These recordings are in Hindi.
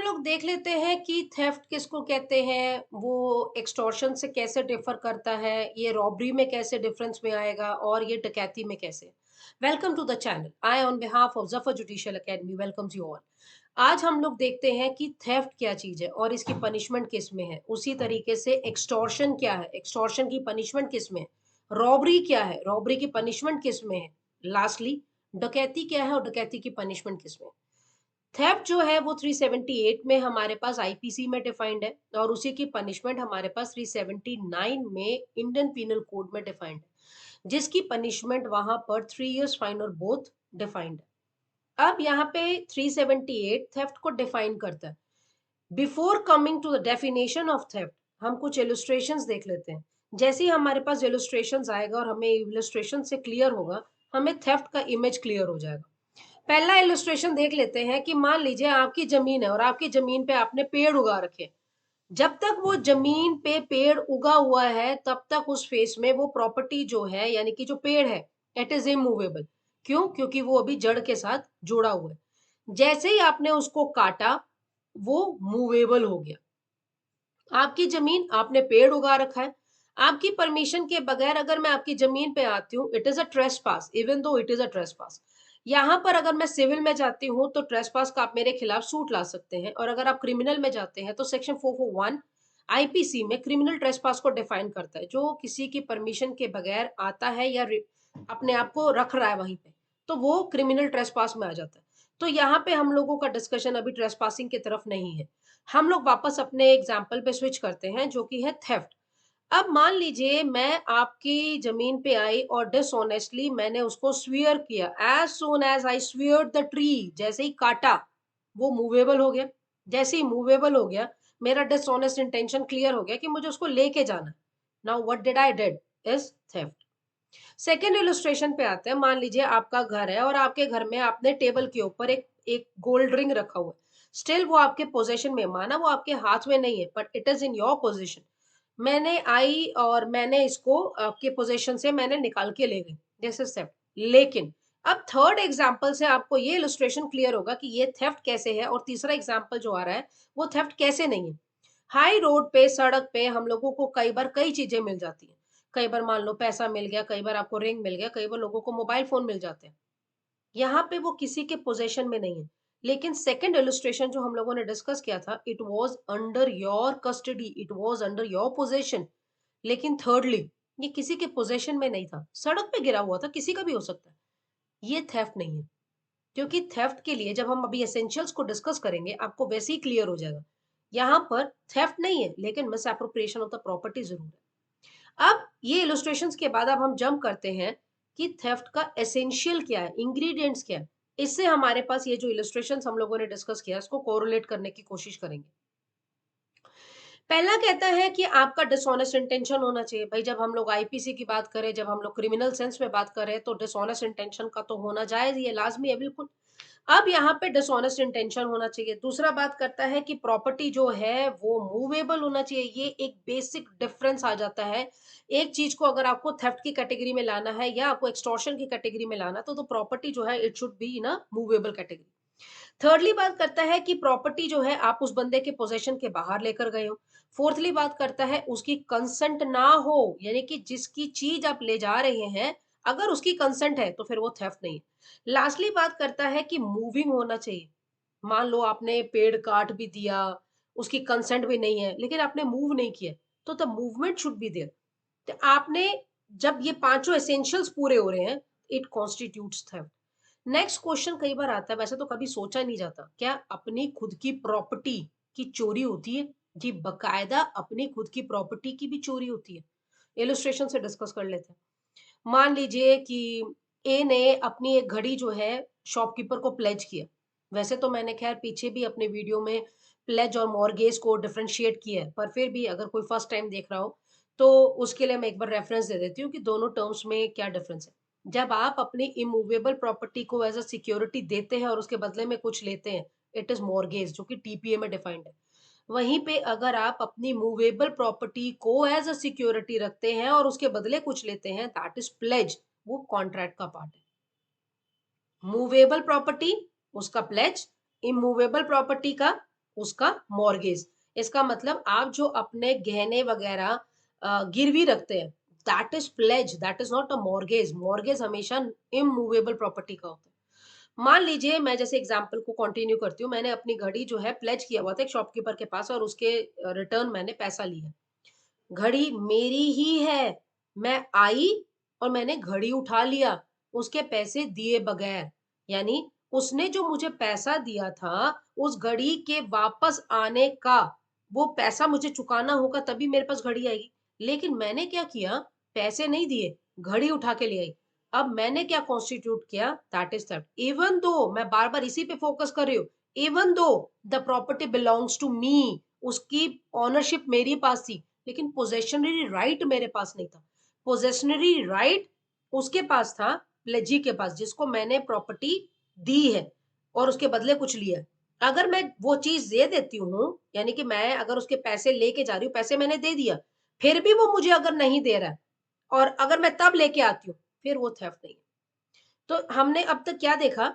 लोग देख लेते हैं कि थेफ्ट किसको कहते हैं, वो एक्सटॉर्शन से कैसे डिफर करता है, ये रॉबरी में कैसे डिफरेंस में आएगा और ये डकैती में कैसे। Welcome to the channel. I on behalf of Zafar judicial academy welcomes you all. आज हम लोग देखते हैं कि थेफ्ट क्या चीज है और इसकी पनिशमेंट किस में है। उसी तरीके से एक्सटॉर्शन क्या है, एक्सटॉर्शन की पनिशमेंट किस में है। रॉबरी क्या है, रॉबरी की पनिशमेंट किस में है। लास्टली डकैती क्या है और डकैती की पनिशमेंट किस में है। थेफ्ट जो है वो 378 में हमारे पास आईपीसी में डिफाइंड है और उसी की पनिशमेंट हमारे पास 379 में इंडियन पीनल कोड में डिफाइंड है, जिसकी पनिशमेंट वहां पर 3 इयर्स फाइन और बोथ डिफाइंड है। अब यहाँ पे 378 थेफ्ट को डिफाइन करता है। Before coming to the definition of theft हम कुछ इलस्ट्रेशंस देख लेते हैं। जैसे ही हमारे पास इलस्ट्रेशंस आएगा और हमें इलस्ट्रेशन से क्लियर होगा, हमें थेफ्ट का इमेज क्लियर हो जाएगा। पहला इलस्ट्रेशन देख लेते हैं कि मान लीजिए आपकी जमीन है और आपकी जमीन पे आपने पेड़ उगा रखे। जब तक वो जमीन पे पेड़ उगा हुआ है तब तक उस फेस में वो प्रॉपर्टी जो है यानी कि जो पेड़ है इट इज इमूवेबल। क्यों? क्योंकि वो अभी जड़ के साथ जुड़ा हुआ है। जैसे ही आपने उसको काटा वो मूवेबल हो गया। आपकी जमीन, आपने पेड़ उगा रखा है, आपकी परमिशन के बगैर अगर मैं आपकी जमीन पे आती हूँ it is a trespass, even though it is a trespass. यहाँ पर अगर मैं सिविल में जाती हूँ तो ट्रेसपास का आप मेरे खिलाफ सूट ला सकते हैं, और अगर आप क्रिमिनल में जाते हैं तो सेक्शन 441 आईपीसी में क्रिमिनल ट्रेसपास को डिफाइन करता है, जो किसी की परमिशन के बगैर आता है या अपने आप को रख रहा है वहीं पे, तो वो क्रिमिनल ट्रेसपास में आ जाता है। तो यहाँ पे हम लोगों का डिस्कशन अभी ट्रेसपासिंग की तरफ नहीं है। हम लोग वापस अपने एग्जाम्पल पे स्विच करते हैं जो कि है थेफ्ट। अब मान लीजिए मैं आपकी जमीन पे आई और डिसऑनेस्टली मैंने उसको स्वीयर किया। As soon as I sever the tree, जैसे ही काटा वो मूवेबल हो गया। जैसे ही मूवेबल हो गया मेरा डिसऑनेस्ट इंटेंशन क्लियर हो गया कि मुझे उसको लेके जाना। Now what did I did is theft. Second illustration पे आते हैं। मान लीजिए आपका घर है और आपके घर में आपने टेबल के ऊपर एक एक गोल्ड रिंग रखा हुआ है। स्टिल वो आपके पोजेशन में, माना वो आपके हाथ में नहीं है but it is in your position. मैंने आई और मैंने इसको आपके पोजीशन से मैंने निकाल के ले गई, दिस इज थेफ्ट। लेकिन अब थर्ड एग्जाम्पल से आपको ये इलस्ट्रेशन क्लियर होगा कि ये थेफ्ट कैसे है, और तीसरा एग्जाम्पल जो आ रहा है वो थेफ्ट कैसे नहीं है। हाई रोड पे, सड़क पे हम लोगों को कई बार कई चीजें मिल जाती हैं। कई बार मान लो पैसा मिल गया, कई बार आपको रिंग मिल गया, कई बार लोगों को मोबाइल फोन मिल जाते हैं। यहाँ पे वो किसी के पोजेशन में नहीं है। लेकिन सेकंड इलस्ट्रेशन जो हम लोगों ने डिस्कस किया था, it was under your custody, it was under your possession. लेकिन थर्डली ये किसी के पोजेशन में नहीं था, सड़क पे गिरा हुआ था, किसी का भी हो सकता है। ये थेफ्ट नहीं है। क्योंकि थेफ्ट के लिए जब हम अभी एसेंशियल्स को डिस्कस करेंगे आपको वैसे ही क्लियर हो जाएगा। यहाँ पर थेफ्ट नहीं है लेकिन miss appropriation of the property जरूर है। अब ये इलस्ट्रेशंस के बाद अब हम जंप करते हैं कि थेफ्ट का एसेंशियल क्या है, इंग्रेडिएंट्स क्या है। इससे हमारे पास ये जो इलस्ट्रेशंस हम लोगों ने डिस्कस किया इसको कोरिलेट करने की कोशिश करेंगे। पहला कहता है कि आपका डिसऑनेस्ट इंटेंशन होना चाहिए। भाई जब हम लोग आईपीसी की बात करें, जब हम लोग क्रिमिनल सेंस में बात करें तो डिसऑनेस्ट इंटेंशन का तो होना जायज ही है, लाजमी है बिल्कुल। अब यहाँ पे डिसऑनेस्ट इंटेंशन होना चाहिए। दूसरा बात करता है कि प्रॉपर्टी जो है वो मूवेबल होना चाहिए। ये एक बेसिक डिफरेंस आ जाता है। एक चीज को अगर आपको थेफ्ट की कैटेगरी में लाना है या आपको एक्सटॉर्शन की कैटेगरी में लाना तो प्रॉपर्टी जो है it should be in a movable category. Thirdly बात करता है कि प्रॉपर्टी जो है आप उस बंदे के पोजेशन के बाहर लेकर गए हो। फोर्थली बात करता है उसकी कंसेंट ना हो, यानी कि जिसकी चीज आप ले जा रहे हैं अगर उसकी कंसेंट है तो फिर वो थेफ्ट नहीं है। लास्टली बात करता है कि मूविंग होना चाहिए। मान लो आपने पेड़ काट भी दिया, उसकी कंसेंट भी नहीं है लेकिन आपने मूव नहीं किया, तो the movement should be there. तो आपने जब ये पांचों एसेंशियल्स पूरे हो रहे हैं it constitutes theft. Next question कई बार आता है, वैसे तो कभी सोचा नहीं जाता, क्या अपनी खुद की प्रॉपर्टी की चोरी होती है? जी बकायदा अपनी खुद की प्रॉपर्टी की भी चोरी होती है। इलस्ट्रेशन से डिस्कस कर लेते हैं। मान लीजिए कि ए ने अपनी एक घड़ी जो है शॉपकीपर को प्लेज किया। वैसे तो मैंने खैर पीछे भी अपने वीडियो में प्लेज और मॉर्गेज को डिफरेंशिएट किया है, पर फिर भी अगर कोई फर्स्ट टाइम देख रहा हो तो उसके लिए मैं एक बार रेफरेंस दे देती हूँ कि दोनों टर्म्स में क्या डिफरेंस है। जब आप अपनी इमूवेबल प्रॉपर्टी को एज अ सिक्योरिटी देते हैं और उसके बदले में कुछ लेते हैं, इट इज मॉर्गेज, जो कि टीपीए में डिफाइंड है। वहीं पे अगर आप अपनी मूवेबल प्रॉपर्टी को एज अ सिक्योरिटी रखते हैं और उसके बदले कुछ लेते हैं, दैट इज प्लेज, वो कॉन्ट्रैक्ट का पार्ट है। मूवेबल प्रॉपर्टी उसका प्लेज, इमूवेबल प्रॉपर्टी का उसका मॉर्गेज। इसका मतलब आप जो अपने गहने वगैरह गिरवी रखते हैं, that is pledge, that is not a mortgage. Mortgage हमेशा इमूवेबल प्रॉपर्टी का होता है। मान लीजिए मैं जैसे एग्जांपल को कंटिन्यू करती हूँ, मैंने अपनी घड़ी जो है प्लेज किया हुआ था एक शॉपकीपर के पास और उसके रिटर्न मैंने पैसा लिया। घड़ी मेरी ही है, मैं आई और मैंने घड़ी उठा लिया, उसके पैसे दिए बगैर। यानी उसने जो मुझे पैसा दिया था, उस घड़ी के वापस आने का वो पैसा मुझे चुकाना होगा तभी मेरे पास घड़ी आएगी। लेकिन मैंने क्या किया, पैसे नहीं दिए, घड़ी उठा के ले आई। अब मैंने क्या कॉन्स्टिट्यूट किया, that is theft. Even though मैं बार-बार इसी पे फोकस कर रही हूँ, even though the property belongs to me, उसकी ओनरशिप मेरे पास थी, लेकिन पोजेशनरी राइट मेरे पास नहीं था। पोजेशनरी राइट उसके पास था, प्लेजी के पास, जिसको मैंने प्रॉपर्टी दी है और उसके बदले कुछ लिया है। अगर मैं वो चीज दे देती हूँ, यानी कि मैं अगर उसके पैसे लेके जा रही हूँ, पैसे मैंने दे दिया, फिर भी वो मुझे अगर नहीं दे रहा है और अगर मैं तब लेके आती हूँ, फिर वो थेफ्ट नहीं है। तो हमने अब तक क्या देखा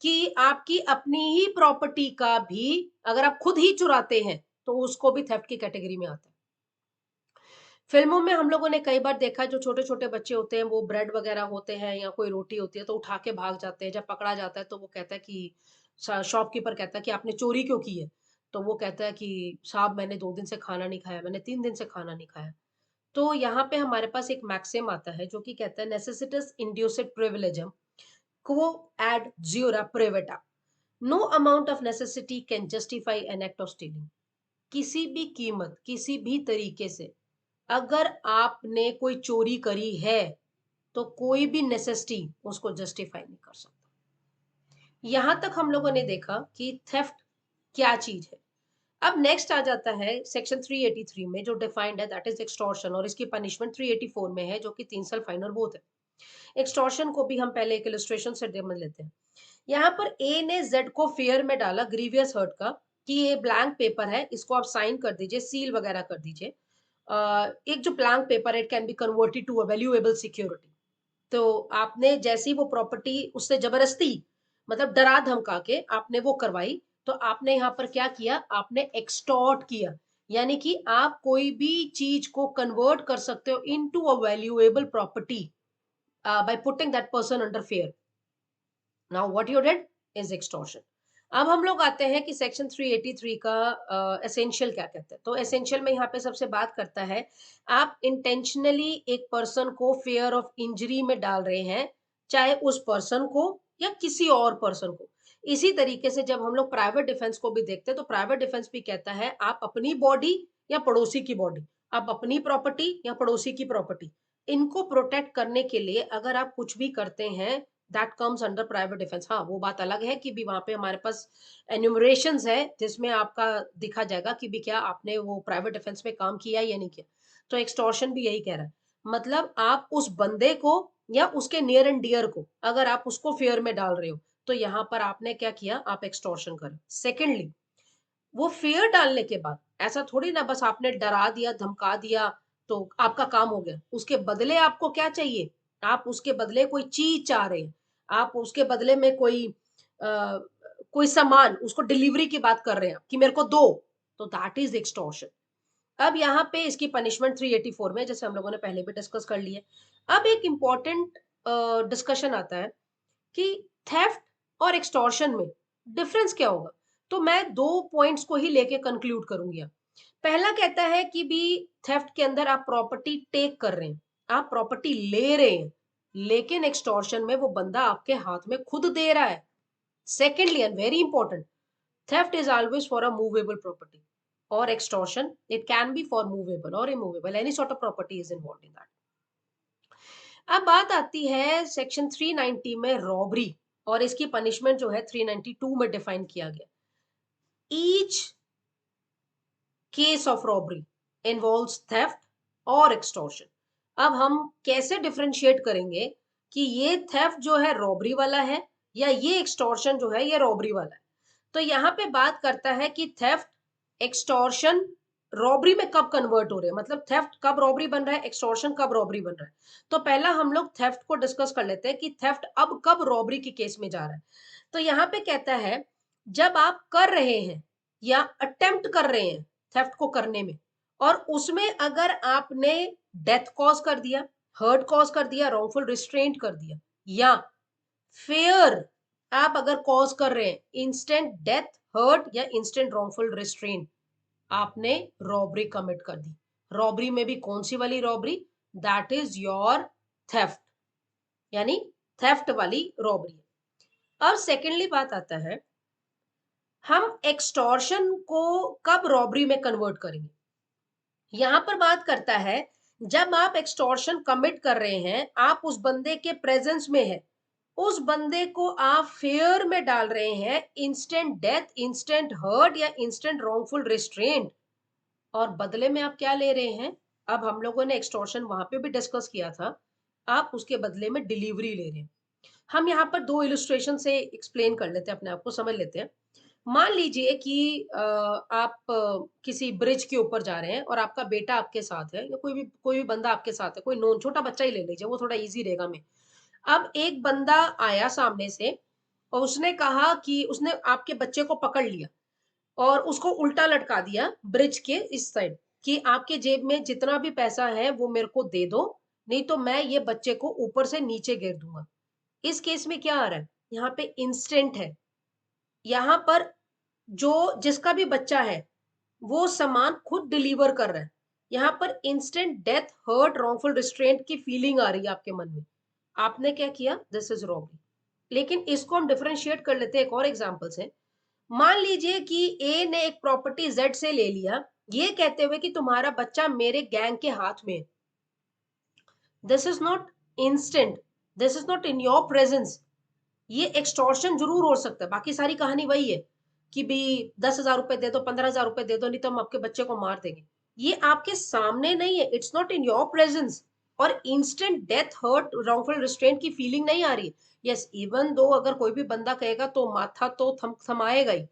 कि आपकी अपनी ही प्रॉपर्टी का भी अगर आप खुद ही चुराते हैं, तो उसको भी थेफ्ट की कैटेगरी में आता है। फ़िल्मों में हम लोगों ने कई बार देखा है जो छोटे-छोटे बच्चे होते हैं वो ब्रेड वग़ैरह होते हैं या कोई रोटी होती है तो उठा के भाग जाते हैं। जब पकड़ा जाता है तो वो कहता है कि शॉपकीपर कहता है कि आपने चोरी क्यों की है? तो वो कहता है कि साहब मैंने 2 दिन से खाना नहीं खाया, मैंने 3 दिन से खाना नहीं खाया। तो यहाँ पे हमारे पास एक मैक्सिम आता है जो कि कहता है नेसेसिtas inducit privilegium quo ad jure privata। No amount of necessity can justify an act of stealing. किसी भी कीमत, किसी भी तरीके से अगर आपने कोई चोरी करी है, तो कोई भी नेसेसिटी उसको जस्टिफाई नहीं कर सकता। यहां तक हम लोगों ने देखा कि थेफ्ट क्या चीज है। अब नेक्स्ट आ जाता है सेक्शन 383 में जो डिफाइंड है, दैट इज एक्सटॉर्शन, और इसकी पनिशमेंट 384 में है जो कि 3 साल फाइन और बोथ है। एक्सटॉर्शन को भी हम पहले एक इलस्ट्रेशन से समझ लेते हैं। यहाँ पर ए ने जेड को फेयर में डाला ग्रीवियस हर्ट का कि ये ब्लैंक पेपर है, इसको आप साइन कर दीजिए, सील वगैरह कर दीजिए। एक जो blank paper it can be converted to a valuable security. तो आपने जैसी वो प्रॉपर्टी उससे जबरदस्ती मतलब डरा धमका के आपने वो करवाई, तो आपने यहाँ पर क्या किया, आपने एक्सटॉर्ट किया। यानी कि आप कोई भी चीज को कन्वर्ट कर सकते हो into a valuable property by putting that person under fair. Now what you did is extortion. अब हम लोग आते हैं कि सेक्शन 383 का एसेंशियल क्या कहते हैं। तो एसेंशियल में यहाँ पे सबसे बात करता है, आप इंटेंशनली एक पर्सन को फेयर ऑफ इंजरी में डाल रहे हैं, चाहे उस पर्सन को या किसी और पर्सन को। इसी तरीके से जब हम लोग प्राइवेट डिफेंस को भी देखते हैं तो प्राइवेट डिफेंस भी कहता है आप अपनी बॉडी या पड़ोसी की बॉडी, आप अपनी प्रॉपर्टी या पड़ोसी की प्रॉपर्टी, इनको प्रोटेक्ट करने के लिए अगर आप कुछ भी करते हैं, that comes under private defence. हाँ, वो बात अलग है कि भी वहां पे हमारे पास एन्यूमरेशंस है जिसमें आपका दिखा जाएगा कि भी क्या आपने वो प्राइवेट डिफेंस में काम किया या नहीं किया। तो एक्सटॉर्शन भी यही कह रहा है, मतलब आप उस बंदे को या उसके नियर एंड डियर को अगर आप उसको फेयर में डाल रहे हो, तो यहाँ पर आपने क्या किया, आप एक्सटॉर्शन कर। सेकेंडली, वो फियर डालने के बाद ऐसा थोड़ी ना बस आपने डरा दिया धमका दिया तो आपका काम हो गया। उसके बदले आपको क्या चाहिए, आप उसके बदले कोई चीज चाह रहे हैं, आप उसके बदले में कोई सामान उसको डिलीवरी की बात कर रहे हैं कि मेरे को दो, तो दैट इज एक्सटॉर्शन। अब यहाँ पे इसकी पनिशमेंट 384 में, जैसे हम लोगों ने पहले भी डिस्कस कर लिया। अब एक इम्पॉर्टेंट डिस्कशन आता है कि थेफ्ट और एक्सटॉर्शन में डिफरेंस क्या होगा। तो मैं दो पॉइंट्स को ही लेके कंक्लूड करूंगी अब। पहला कहता है कि भी थेफ्ट के अंदर आप प्रॉपर्टी टेक कर रहे हैं, आप प्रॉपर्टी ले रहे हैं, लेकिन एक्सटॉर्शन में वो बंदा आपके हाथ में खुद दे रहा है। Secondly and very important, theft is always for a movable property, or extortion it can be for movable or immovable, any sort of property is involved in that। अब बात आती है सेक्शन 390 में रॉबरी, और इसकी पनिशमेंट जो है 392 में डिफाइन किया गया। Each case of robbery involves theft और एक्सटॉर्शन। अब हम कैसे डिफरेंशिएट करेंगे कि ये थेफ्ट जो है रॉबरी वाला है या ये एक्सटॉर्शन जो है ये रॉबरी वाला है। तो यहाँ पे बात करता है कि थेफ्ट, एक्सटॉर्शन रॉबरी में कब कन्वर्ट हो रहे हैं, मतलब थेफ्ट कब रॉबरी बन रहा है, एक्सटॉर्शन कब रॉबरी बन रहा है। तो पहला हम लोग थेफ्ट को डिस्कस कर लेते हैं कि थेफ्ट अब कब रॉबरी के केस में जा रहा है। तो यहाँ पे कहता है जब आप कर रहे हैं, या अटेम्प्ट कर रहे हैं थेफ्ट को करने में, और उसमें अगर आपने डेथ कॉज कर दिया, हर्ट कॉज कर दिया, रॉन्गफुल रिस्ट्रेंट कर दिया, या फेयर आप अगर कॉज कर रहे हैं, इंस्टेंट डेथ, हर्ट या इंस्टेंट रॉन्गफुल रिस्ट्रेंट, आपने रॉबरी कमिट कर दी। रॉबरी में भी कौन सी वाली robbery? That is your theft, यानी थेफ्ट वाली रॉबरी। अब सेकेंडली बात आता है, हम एक्सटॉर्शन को कब रॉबरी में कन्वर्ट करेंगे? यहां पर बात करता है, जब आप एक्सटॉर्शन कमिट कर रहे हैं, आप उस बंदे के प्रेजेंस में है, उस बंदे को आप फेयर में डाल रहे हैं, इंस्टेंट डेथ, इंस्टेंट हर्ट या इंस्टेंट रॉन्गफुल रिस्ट्रेंट, और बदले में आप क्या ले रहे हैं? अब हम लोगों ने एक्सटॉर्शन वहां पे भी डिस्कस किया था, आप उसके बदले में डिलीवरी ले रहे हैं। हम यहाँ पर दो इलस्ट्रेशन से एक्सप्लेन कर लेते हैं, अपने आप को समझ लेते हैं। मान लीजिए कि आप किसी ब्रिज के ऊपर जा रहे हैं और आपका बेटा आपके साथ है, या कोई भी बंदा आपके साथ है, कोई नॉन छोटा बच्चा ही ले लीजिए, वो थोड़ा इजी रहेगा। मैं अब एक बंदा आया सामने से और उसने कहा कि उसने आपके बच्चे को पकड़ लिया और उसको उल्टा लटका दिया ब्रिज के इस साइड, कि आपके जेब में जितना भी पैसा है वो मेरे को दे दो, नहीं तो मैं ये बच्चे को ऊपर से नीचे गिर दूंगा। इस केस में क्या आ रहा है? यहाँ पे इंस्टेंट है, यहाँ पर जो जिसका भी बच्चा है वो सामान खुद डिलीवर कर रहा है। यहाँ पर instant death, hurt, wrongful restraint की फीलिंग आ रही है आपके मन में, आपने क्या किया? This is robbery. लेकिन इसको हम डिफरेंशिएट कर लेते हैं एक और एग्जांपल से। मान लीजिए कि ए ने एक प्रॉपर्टी जेड से ले लिया, ये कहते हुए कि तुम्हारा बच्चा मेरे गैंग के हाथ में है। This is not instant, this is not in your presence. ये एक्सटॉर्शन जरूर हो सकता है, बाकी सारी कहानी वही है कि भी 10,000 रुपए दे दो, 15,000 रुपए दे दो, नहीं तो हम आपके बच्चे को मार देंगे। ये आपके सामने नहीं है, it's not in your presence, और instant death, hurt, wrongful restraint की फीलिंग नहीं आ रही। यस, इवन दो अगर कोई भी बंदा कहेगा तो माथा तो थमाएगा ही,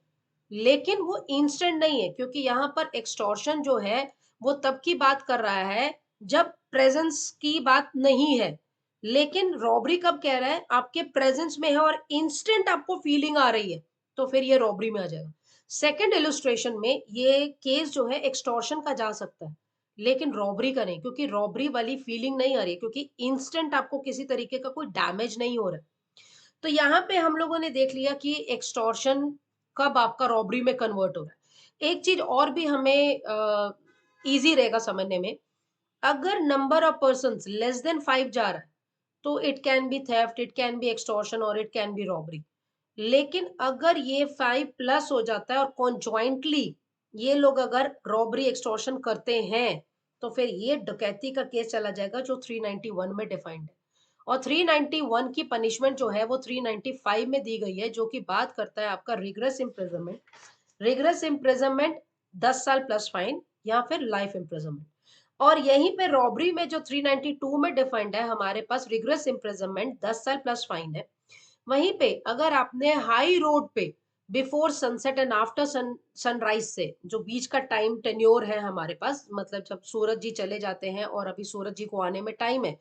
लेकिन वो इंस्टेंट नहीं है, क्योंकि यहाँ पर एक्सटॉर्शन जो है वो तब की बात कर रहा है जब प्रेजेंस की बात नहीं है। लेकिन रॉबरी कब कह रहा है? आपके प्रेजेंस में है और इंस्टेंट आपको फीलिंग आ रही है, तो फिर ये रॉबरी में आ जाएगा। सेकंड इलस्ट्रेशन में ये केस जो है एक्सटॉर्शन का जा सकता है, लेकिन रॉबरी का नहीं, क्योंकि रॉबरी वाली फीलिंग नहीं आ रही है, क्योंकि इंस्टेंट आपको किसी तरीके का कोई डैमेज नहीं हो रहा है। तो यहाँ पे हम लोगों ने देख लिया कि एक्सटॉर्शन कब आपका रॉबरी में कन्वर्ट हो रहा है। एक चीज और भी हमें इजी रहेगा समझने में, अगर number of person less than 5 जा रहा है, तो it can B theft, it can B extortion और इट कैन बी रॉबरी। लेकिन अगर ये 5 प्लस हो जाता है और कॉन्जॉइंटली ये लोग अगर रॉबरी एक्सटॉर्शन करते हैं, तो फिर ये डकैती का केस चला जाएगा, जो 391 में डिफाइंड है। और 391 की पनिशमेंट जो है वो 395 में दी गई है, जो कि बात करता है आपका रिग्रेस इम्प्रिजनमेंट। रिग्रेस इम्प्रिजनमेंट 10 साल प्लस फाइन या फिर लाइफ इम्प्रिजनमेंट। और यहीं पे रॉबरी में जो 392 में डिफाइंड है, हमारे पास रिग्रेस इम्प्रिजनमेंट 10 साल प्लस फाइन है। वहीं पे अगर आपने हाई रोड पे before sunset and after sunrise से, जो बीच का टाइम टेन्योर है हमारे पास, मतलब जब सूरज जी चले जाते हैं और अभी सूरज जी को आने में टाइम है,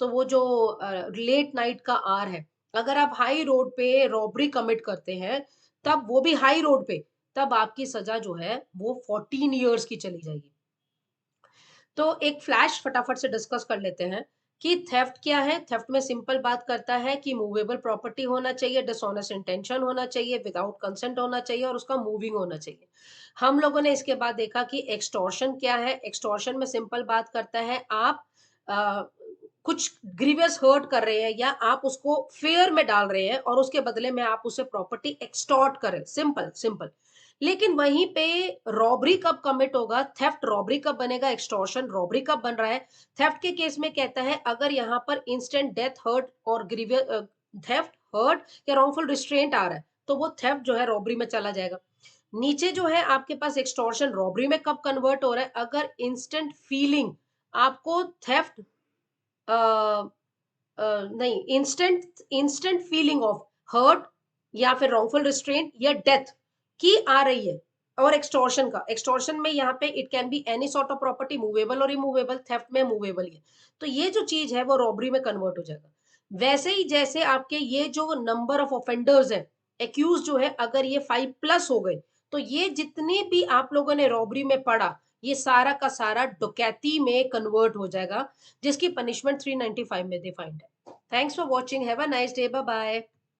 तो वो जो लेट नाइट का आर है, अगर आप हाई रोड पे रॉबरी कमिट करते हैं, तब वो भी हाई रोड पे, तब आपकी सजा जो है वो 14 ईयर्स की चली जाएगी। तो एक फ्लैश फटाफट से डिस्कस कर लेते हैं कि थेफ्ट क्या है। थेफ्ट में सिंपल बात करता है कि मूवेबल प्रॉपर्टी होना चाहिए, डिसऑनेस्ट इंटेंशन होना चाहिए, विदाउट कंसेंट होना चाहिए और उसका मूविंग होना चाहिए। हम लोगों ने इसके बाद देखा कि एक्सटॉर्शन क्या है। एक्सटॉर्शन में सिंपल बात करता है, आप आ, कुछ ग्रीवियस हर्ट कर रहे हैं या आप उसको फेयर में डाल रहे हैं और उसके बदले में आप उसे प्रॉपर्टी एक्सटॉर्ट करें, सिंपल सिंपल। लेकिन वहीं पे रॉबरी कब कमिट होगा, थेफ्ट रॉबरी कब बनेगा, एक्सटॉर्शन रॉबरी कब बन रहा है? थेफ्ट के केस में कहता है, अगर यहाँ पर इंस्टेंट डेथ, हर्ट और ग्रीवियस थेफ्ट, हर्ट या रॉन्गफुल रिस्ट्रेंट आ रहा है, तो वो थेफ्ट जो है रॉबरी में चला जाएगा। नीचे जो है आपके पास एक्सटॉर्शन रॉबरी में कब कन्वर्ट हो रहा है? अगर इंस्टेंट फीलिंग आपको थेफ्ट नहीं, instant instant feeling of hurt या फिर रॉन्गफुल रिस्ट्रेंट या डेथ की आ रही है। और एक्सटॉर्शन का, एक्सटॉर्शन में यहाँ पे it can be any sort of property, movable और इमूवेबल, थेफ्ट में मूवेबल है। तो ये जो चीज है वो रॉबरी में कन्वर्ट हो जाएगा। वैसे ही जैसे आपके ये जो नंबर ऑफ ऑफेंडर्स है, एक्यूज जो है, अगर ये 5 प्लस हो गए, तो ये जितनी भी आप लोगों ने रॉबरी में पढ़ा, ये सारा का सारा डकैती में कन्वर्ट हो जाएगा, जिसकी पनिशमेंट 395 में डिफाइंड है। Thanks for watching, have a nice day, bye bye.